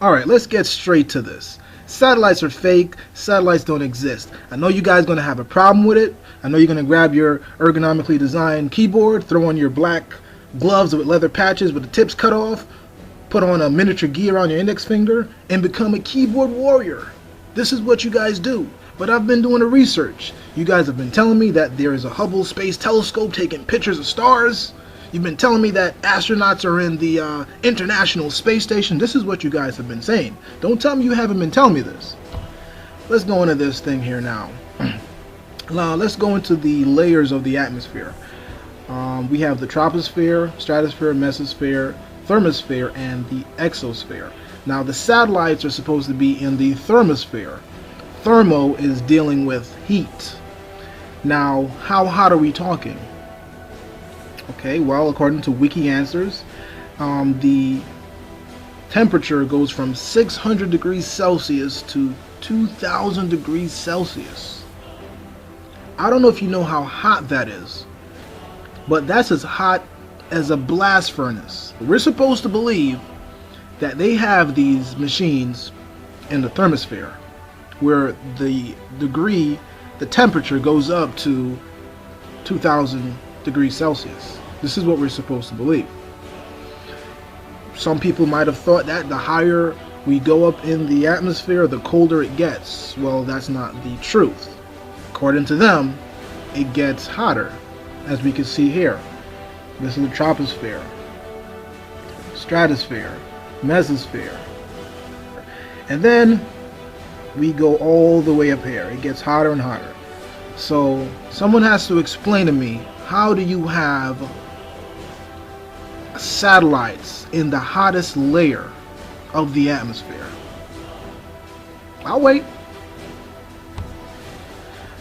Alright, let's get straight to this. Satellites are fake. Satellites don't exist. I know you guys are going to have a problem with it. I know you're going to grab your ergonomically designed keyboard, throw on your black gloves with leather patches with the tips cut off, put on a miniature gear on your index finger, and become a keyboard warrior. This is what you guys do. But I've been doing the research. You guys have been telling me that there is a Hubble Space Telescope taking pictures of stars. You've been telling me that astronauts are in the International Space Station. This is what you guys have been saying. Don't tell me you haven't been telling me this. Let's go into this thing here now. Now let's go into the layers of the atmosphere. We have the troposphere, stratosphere, mesosphere, thermosphere, and the exosphere. Now the satellites are supposed to be in the thermosphere. Thermo is dealing with heat. Now, how hot are we talking? Okay, well, according to Wiki Answers, the temperature goes from 600 degrees Celsius to 2,000 degrees Celsius. I don't know if you know how hot that is, but that's as hot as a blast furnace. We're supposed to believe that they have these machines in the thermosphere, where the temperature goes up to 2,000 degrees Celsius. This is what we're supposed to believe. Some people might have thought that the higher we go up in the atmosphere, the colder it gets. Well, that's not the truth. According to them, it gets hotter, as we can see here. This is the troposphere, stratosphere, mesosphere. And then we go all the way up here. It gets hotter and hotter. So someone has to explain to me, how do you have satellites in the hottest layer of the atmosphere? I'll wait.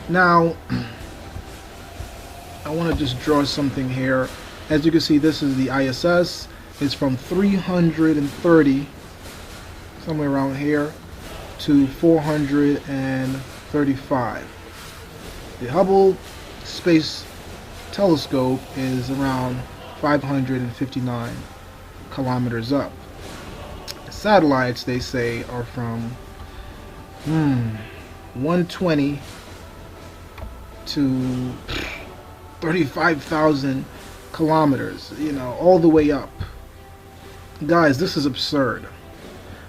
Now, I want to just draw something here. As you can see, this is the ISS. It's from 330, somewhere around here, to 435. The Hubble Space Telescope is around 559 kilometers up. The satellites, they say, are from 120 to 35,000 kilometers, you know, all the way up. Guys, this is absurd.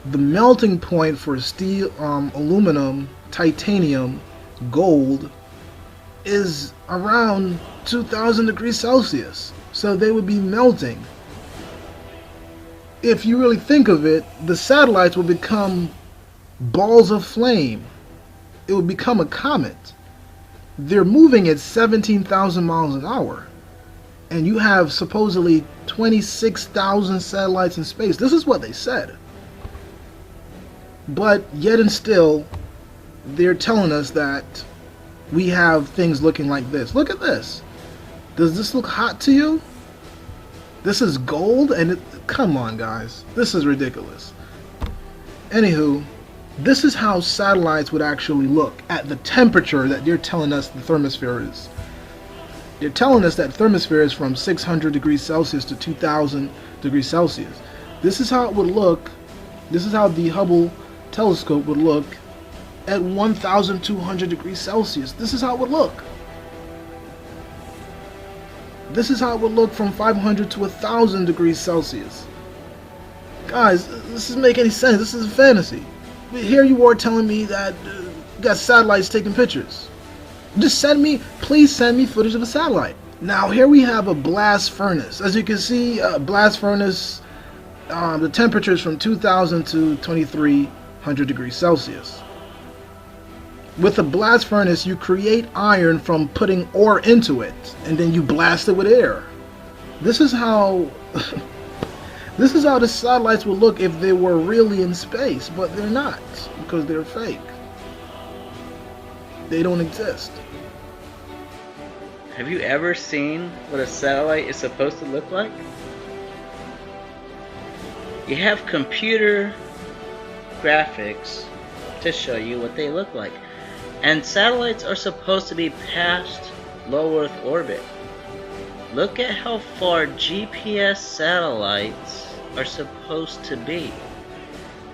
The melting point for steel, aluminum, titanium, gold is around 2,000 degrees Celsius. So they would be melting. If you really think of it, the satellites will become balls of flame. It will become a comet. They're moving at 17,000 miles an hour. And you have supposedly 26,000 satellites in space. This is what they said. But yet and still, they're telling us that we have things looking like this. Look at this. Does this look hot to you? This is gold, and come on, guys. This is ridiculous. Anywho, this is how satellites would actually look at the temperature that they're telling us the thermosphere is. They're telling us that thermosphere is from 600 degrees Celsius to 2,000 degrees Celsius. This is how it would look. This is how the Hubble telescope would look at 1,200 degrees Celsius. This is how it would look. This is how it would look from 500 to 1,000 degrees Celsius. Guys, this doesn't make any sense. This is a fantasy. Here you are telling me that you got satellites taking pictures. Just please send me footage of a satellite. Now here we have a blast furnace. As you can see, a blast furnace, the temperature is from 2,000 to 2,300 degrees Celsius. With a blast furnace, you create iron from putting ore into it, and then you blast it with air. This is how this is how the satellites would look if they were really in space, but they're not, because they're fake. They don't exist. Have you ever seen what a satellite is supposed to look like? You have computer graphics to show you what they look like. And satellites are supposed to be past low Earth orbit. Look at how far GPS satellites are supposed to be.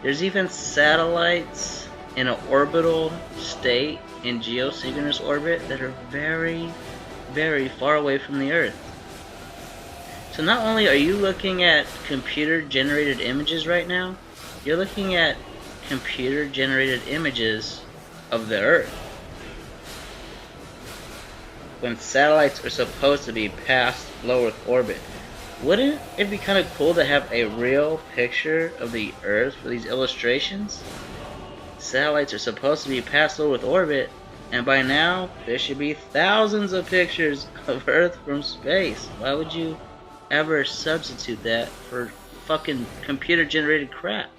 There's even satellites in an orbital state in geosynchronous orbit that are very, very far away from the Earth. So not only are you looking at computer-generated images right now, you're looking at computer-generated images of the Earth. When satellites are supposed to be past low Earth orbit, wouldn't it be kind of cool to have a real picture of the Earth for these illustrations? Satellites are supposed to be past low Earth orbit, and by now there should be thousands of pictures of Earth from space. Why would you ever substitute that for fucking computer-generated crap?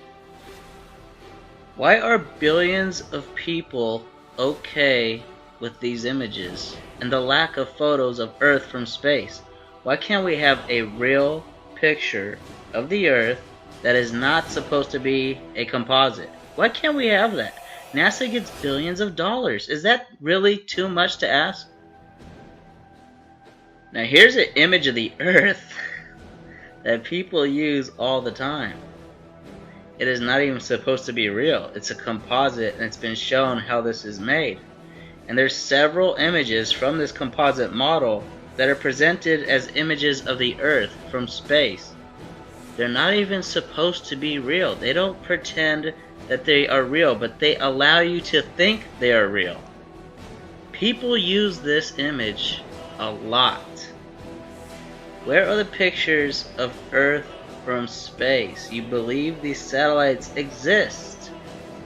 Why are billions of people okay with these images and the lack of photos of Earth from space? Why can't we have a real picture of the Earth that is not supposed to be a composite? Why can't we have that? NASA gets billions of dollars. Is that really too much to ask? Now here's an image of the Earth that people use all the time. It is not even supposed to be real. It's a composite, and it's been shown how this is made. And there's several images from this composite model that are presented as images of the Earth from space. They're not even supposed to be real. They don't pretend that they are real, but they allow you to think they are real. People use this image a lot. Where are the pictures of Earth from space? You believe these satellites exist.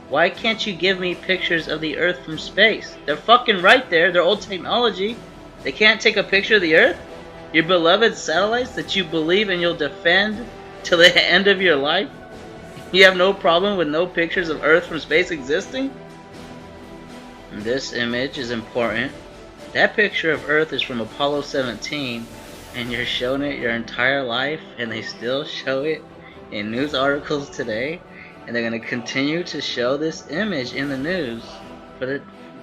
Why can't you give me pictures of the Earth from space? They're fucking right there. They're old technology. They can't take a picture of the Earth? Your beloved satellites that you believe and you'll defend till the end of your life? You have no problem with no pictures of Earth from space existing? This image is important. That picture of Earth is from Apollo 17, and you're showing it your entire life, and they still show it in news articles today, and they're going to continue to show this image in the news for the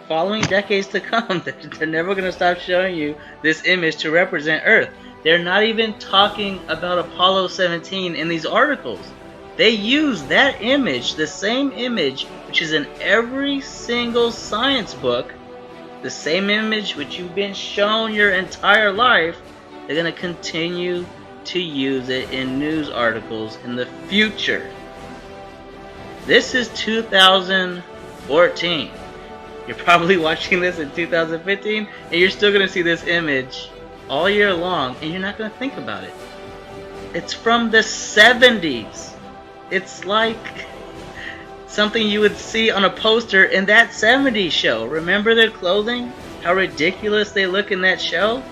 following decades to come. They're never going to stop showing you this image to represent Earth. They're not even talking about Apollo 17 in these articles. They use that image, the same image, which is in every single science book, the same image which you've been shown your entire life. They're going to continue to use it in news articles in the future. This is 2014. You're probably watching this in 2015, and you're still going to see this image all year long, and you're not going to think about it. It's from the 70s. It's like something you would see on a poster in that 70s show. Remember their clothing? How ridiculous they look in that show?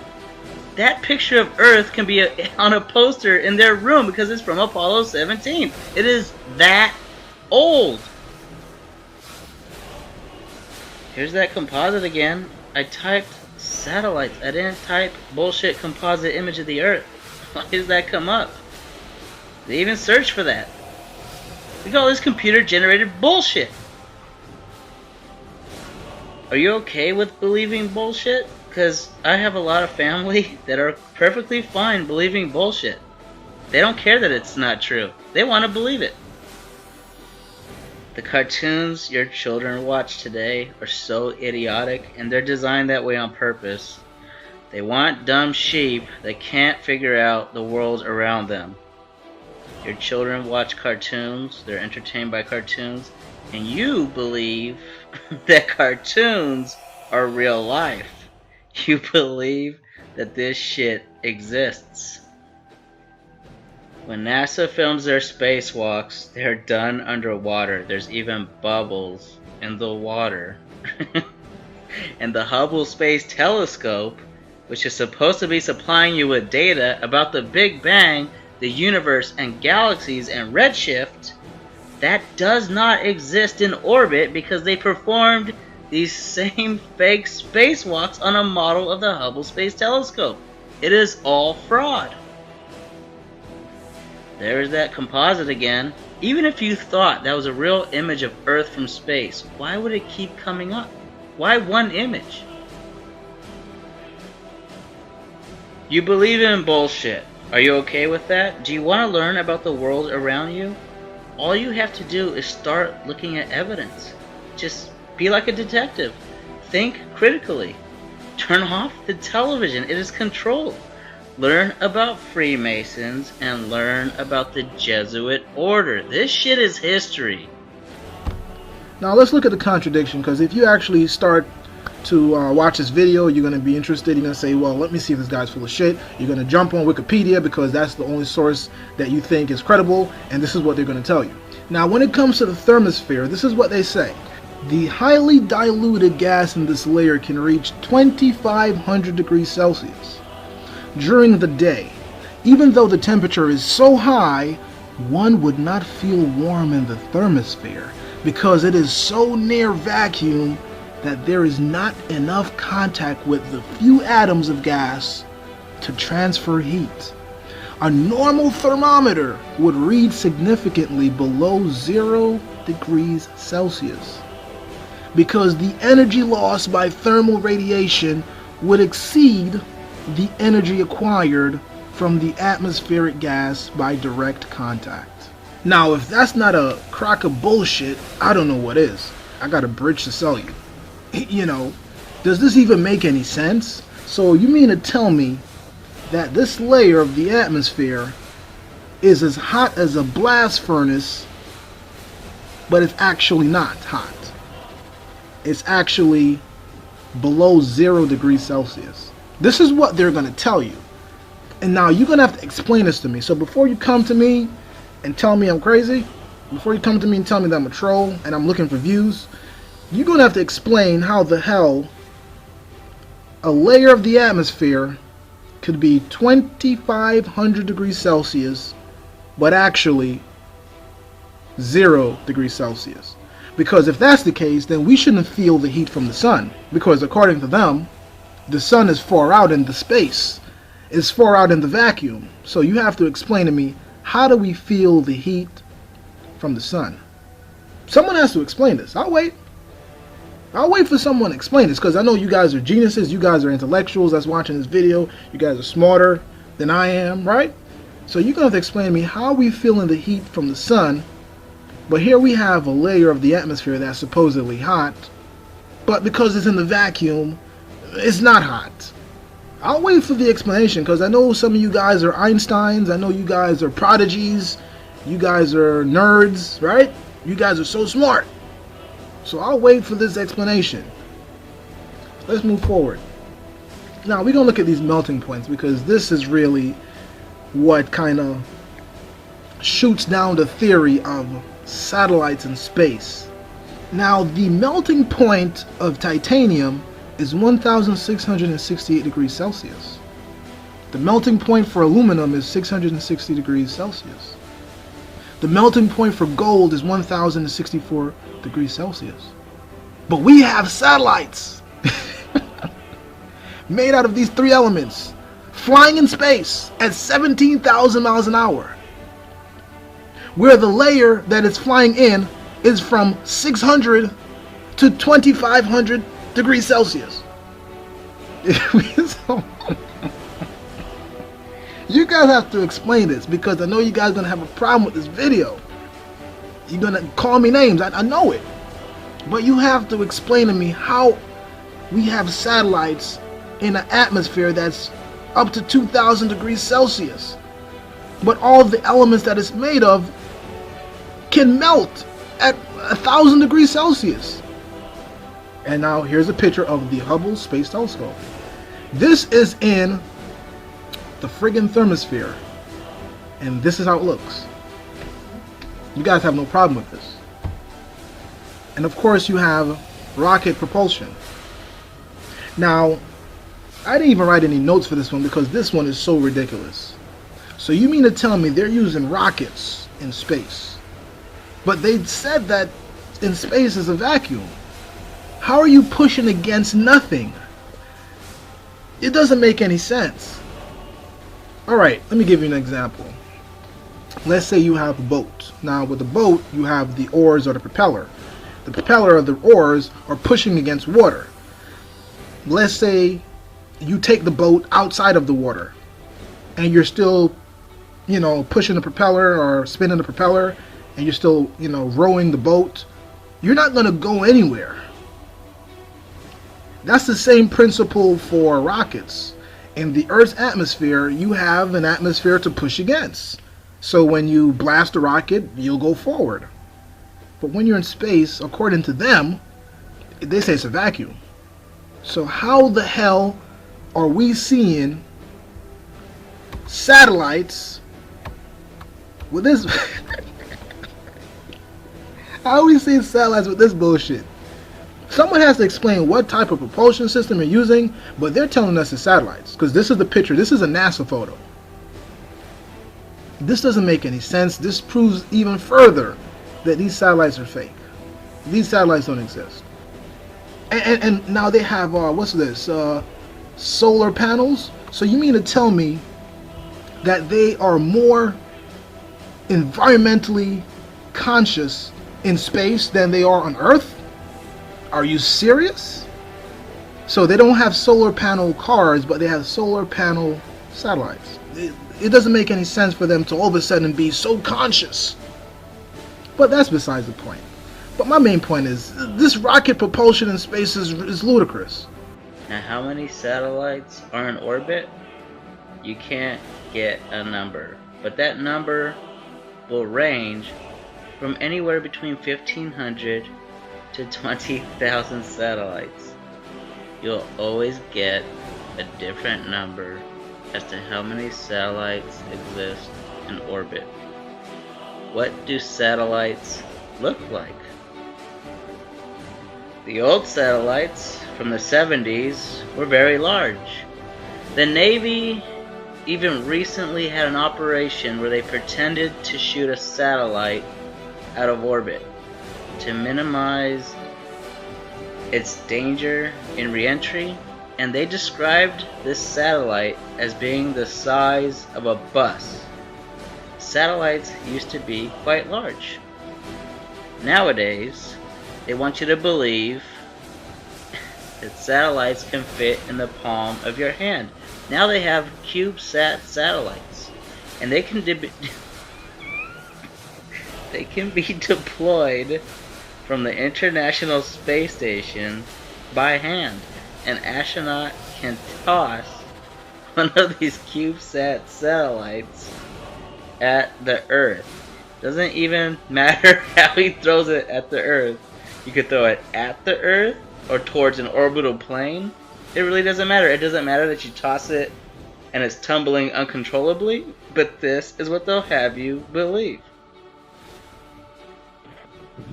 That picture of Earth can be on a poster in their room because it's from Apollo 17. It is that old. Here's that composite again. I typed satellites. I didn't type bullshit composite image of the Earth. Why does that come up? They even search for that. Look at all this computer-generated bullshit. Are you okay with believing bullshit? Because I have a lot of family that are perfectly fine believing bullshit. They don't care that it's not true. They want to believe it. The cartoons your children watch today are so idiotic, and they're designed that way on purpose. They want dumb sheep that can't figure out the world around them. Your children watch cartoons, they're entertained by cartoons, and you believe that cartoons are real life. You believe that this shit exists. When NASA films their spacewalks, they're done underwater. There's even bubbles in the water. And the Hubble Space Telescope, which is supposed to be supplying you with data about the Big Bang, the universe, and galaxies and redshift, that does not exist in orbit because they performed these same fake spacewalks on a model of the Hubble Space Telescope. It is all fraud. There's that composite again. Even if you thought that was a real image of Earth from space, why would it keep coming up? Why one image? You believe in bullshit. Are you okay with that? Do you want to learn about the world around you? all you have to do is start looking at evidence. Just be like a detective. Think critically. Turn off the television. It is controlled. Learn about Freemasons and learn about the Jesuit order. This shit is history. Now let's look at the contradiction, because if you actually start to watch this video, you're going to be interested. You're going to say, well, let me see if this guy's full of shit. You're going to jump on Wikipedia because that's the only source that you think is credible, and this is what they're going to tell you. Now, when it comes to the thermosphere, this is what they say. The highly diluted gas in this layer can reach 2,500 degrees Celsius during the day. Even though the temperature is so high, one would not feel warm in the thermosphere because it is so near vacuum that there is not enough contact with the few atoms of gas to transfer heat. A normal thermometer would read significantly below 0 degrees Celsius because the energy lost by thermal radiation would exceed the energy acquired from the atmospheric gas by direct contact. Now, if that's not a crock of bullshit, I don't know what is. I got a bridge to sell you. You know, does this even make any sense? So you mean to tell me that this layer of the atmosphere is as hot as a blast furnace, but it's actually not hot. It's actually below 0 degrees Celsius. This is what they're going to tell you. And now you're going to have to explain this to me. So before you come to me and tell me I'm crazy, before you come to me and tell me that I'm a troll and I'm looking for views, you're going to have to explain how the hell a layer of the atmosphere could be 2,500 degrees Celsius, but actually 0 degrees Celsius. Because if that's the case, then we shouldn't feel the heat from the sun. Because according to them, the sun is far out in the space. It's far out in the vacuum. So you have to explain to me, how do we feel the heat from the sun? Someone has to explain this. I'll wait. I'll wait for someone to explain this, because I know you guys are geniuses, you guys are intellectuals that's watching this video, you guys are smarter than I am, right? So you're going to have to explain to me how we feeling the heat from the sun, but here we have a layer of the atmosphere that's supposedly hot, but because it's in the vacuum, it's not hot. I'll wait for the explanation, because I know some of you guys are Einsteins, I know you guys are prodigies, you guys are nerds, right? You guys are so smart. So I'll wait for this explanation. Let's move forward. Now we're going to look at these melting points, because this is really what kind of shoots down the theory of satellites in space. Now the melting point of titanium is 1,668 degrees Celsius. The melting point for aluminum is 660 degrees Celsius. The melting point for gold is 1,064 degrees Celsius. But we have satellites made out of these three elements, flying in space at 17,000 miles an hour, where the layer that it's flying in is from 600 to 2,500 degrees Celsius. You guys have to explain this, because I know you guys are going to have a problem with this video. You're going to call me names, I know it. But you have to explain to me how we have satellites in an atmosphere that's up to 2,000 degrees Celsius, but all the elements that it's made of can melt at 1,000 degrees Celsius. And now here's a picture of the Hubble Space Telescope. This is in the friggin' thermosphere, and this is how it looks. You guys have no problem with this. And of course you have rocket propulsion. Now, I didn't even write any notes for this one, because this one is so ridiculous. So you mean to tell me they're using rockets in space, but they said that in space is a vacuum? How are you pushing against nothing? It doesn't make any sense. Alright, let me give you an example. Let's say you have a boat. Now with the boat, you have the oars or the propeller. The propeller or the oars are pushing against water. Let's say you take the boat outside of the water, and you're still, pushing the propeller or spinning the propeller, and you're still, pushing against water. How are you pushing against nothing? It doesn't make any sense. Alright, let me give you an example. Let's say you have a boat. Now with the boat, you have the oars or the propeller. The propeller of the oars are pushing against water. Let's say you take the boat outside of the water, and you're still, pushing the propeller or spinning the propeller, and you're still, rowing the boat, you're not going to go anywhere. That's the same principle for rockets. In the Earth's atmosphere, you have an atmosphere to push against. So when you blast a rocket, you'll go forward. But when you're in space, according to them, they say it's a vacuum. So how the hell are we seeing satellites with this? How are we seeing satellites with this bullshit? Someone has to explain what type of propulsion system you're using, but they're telling us it's satellites. Because this is the picture. This is a NASA photo. This doesn't make any sense. This proves even further that these satellites are fake. These satellites don't exist. And now they have, what's this? Solar panels? So you mean to tell me that they are more environmentally conscious in space than they are on Earth? Are you serious? So they don't have solar panel cars, but they have solar panel satellites. It doesn't make any sense for them to all of a sudden be so conscious. But that's besides the point. But my main point is, this rocket propulsion in space is ludicrous. Now, how many satellites are in orbit? You can't get a number, but that number will range from anywhere between 1,500 to 20,000 satellites. You'll always get a different number as to how many satellites exist in orbit. What do satellites look like? The old satellites from the 70s were very large. The Navy even recently had an operation where they pretended to shoot a satellite out of orbit to minimize its danger in re-entry, and they described this satellite as being the size of a bus. Satellites used to be quite large. Nowadays, they want you to believe that satellites can fit in the palm of your hand. Now they have CubeSat satellites, and they can they can be deployed from the International Space Station by hand. An astronaut can toss one of these CubeSat satellites at the Earth. Doesn't even matter how he throws it at the Earth. You could throw it at the Earth or towards an orbital plane. It really doesn't matter. It doesn't matter that you toss it and it's tumbling uncontrollably, but this is what they'll have you believe.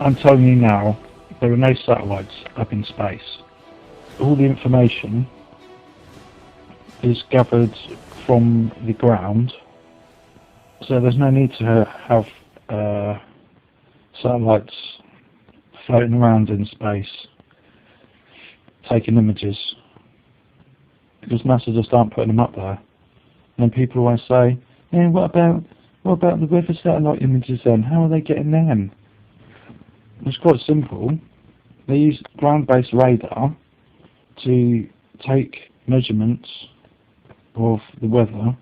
I'm telling you now, there are no satellites up in space. All the information is gathered from the ground, so there's no need to have satellites floating around in space taking images, because NASA just aren't putting them up there. And then people always say, what about the weather satellite images then? How are they getting them? It's quite simple. They use ground-based radar to take measurements of the weather,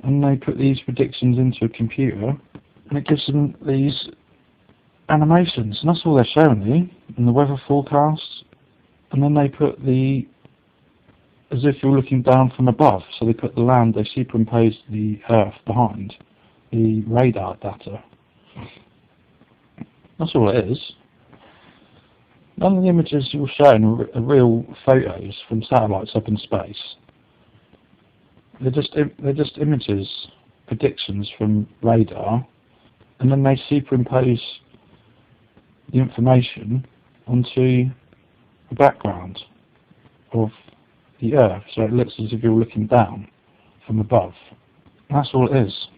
and they put these predictions into a computer, and it gives them these animations, and that's all they're showing you in the weather forecasts. And then they put as if you're looking down from above, so they put the land, they superimpose the Earth behind the radar data. That's all it is. None of the images you're showing are real photos from satellites up in space. They're just images, predictions from radar, and then they superimpose the information onto the background of the Earth, so it looks as if you're looking down from above. That's all it is.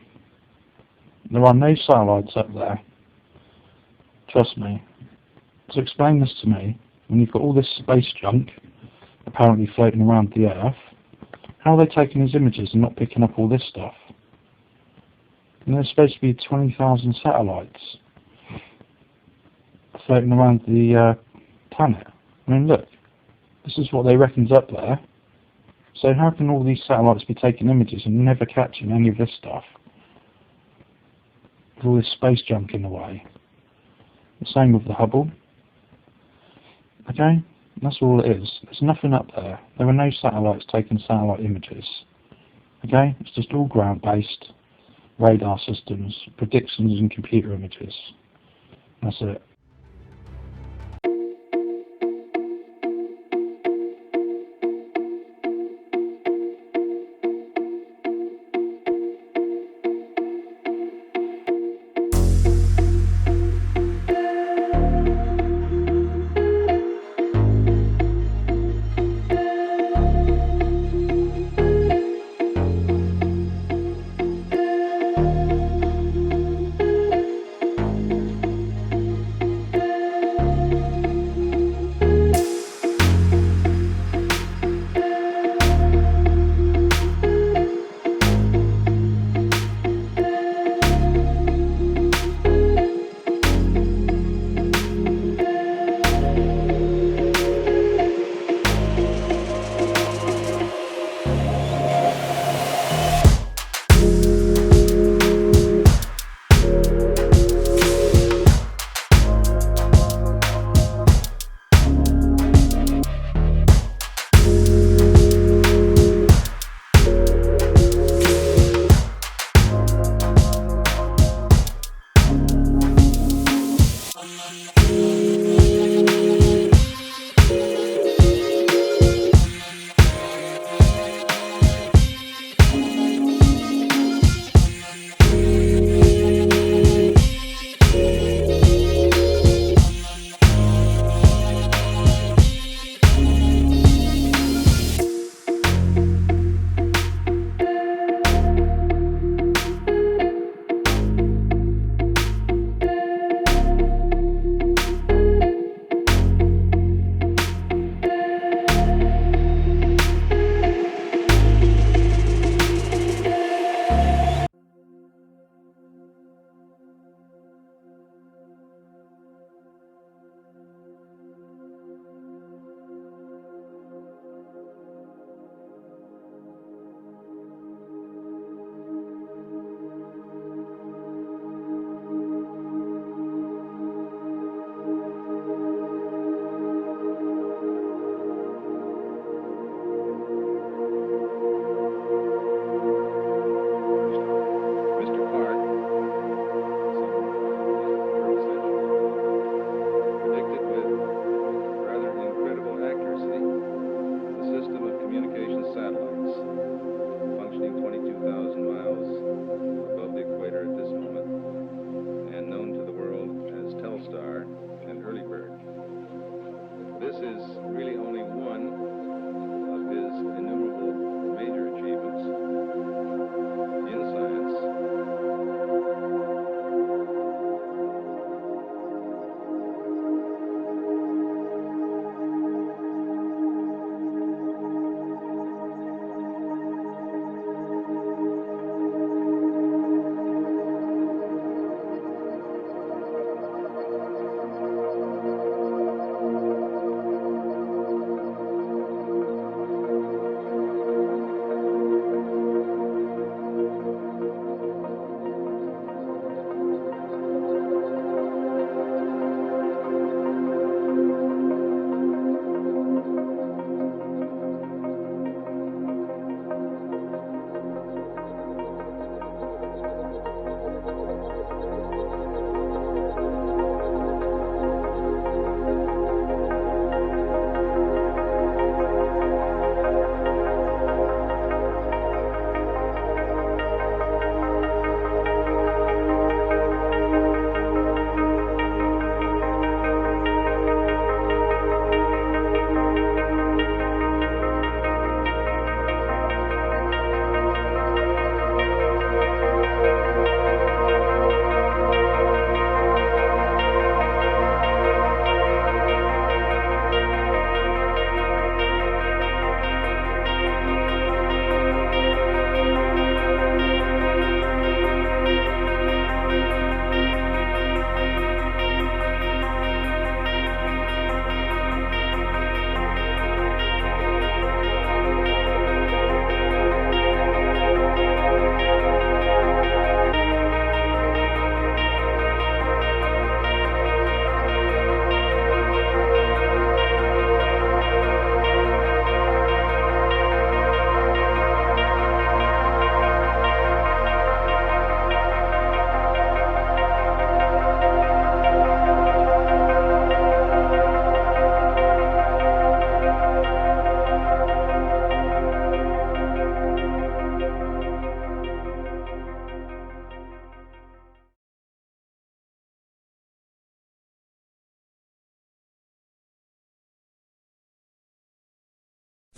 There are no satellites up there. Trust me. So explain this to me, when you've got all this space junk apparently floating around the Earth, how are they taking these images and not picking up all this stuff? And there's supposed to be 20,000 satellites floating around the planet. I mean, look, this is what they reckon's up there. So how can all these satellites be taking images and never catching any of this stuff? with all this space junk in the way. The same with the Hubble. Okay? That's all it is. There's nothing up there. There are no satellites taking satellite images. Okay? It's just all ground-based radar systems, predictions and computer images. That's it.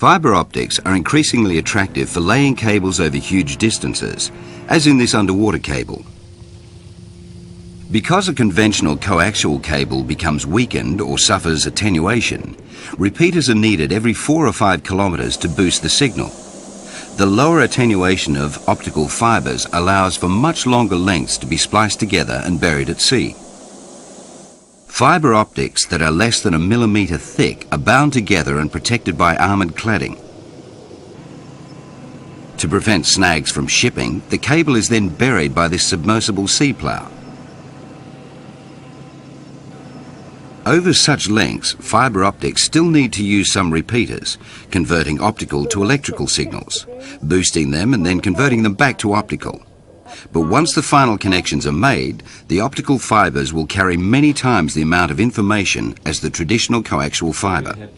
Fibre optics are increasingly attractive for laying cables over huge distances, as in this underwater cable. Because a conventional coaxial cable becomes weakened or suffers attenuation, repeaters are needed every 4 or 5 kilometres to boost the signal. The lower attenuation of optical fibres allows for much longer lengths to be spliced together and buried at sea. Fibre optics that are less than a millimetre thick are bound together and protected by armoured cladding. To prevent snags from shipping, the cable is then buried by this submersible sea plough. Over such lengths, fibre optics still need to use some repeaters, converting optical to electrical signals, boosting them and then converting them back to optical. But once the final connections are made, the optical fibres will carry many times the amount of information as the traditional coaxial fibre.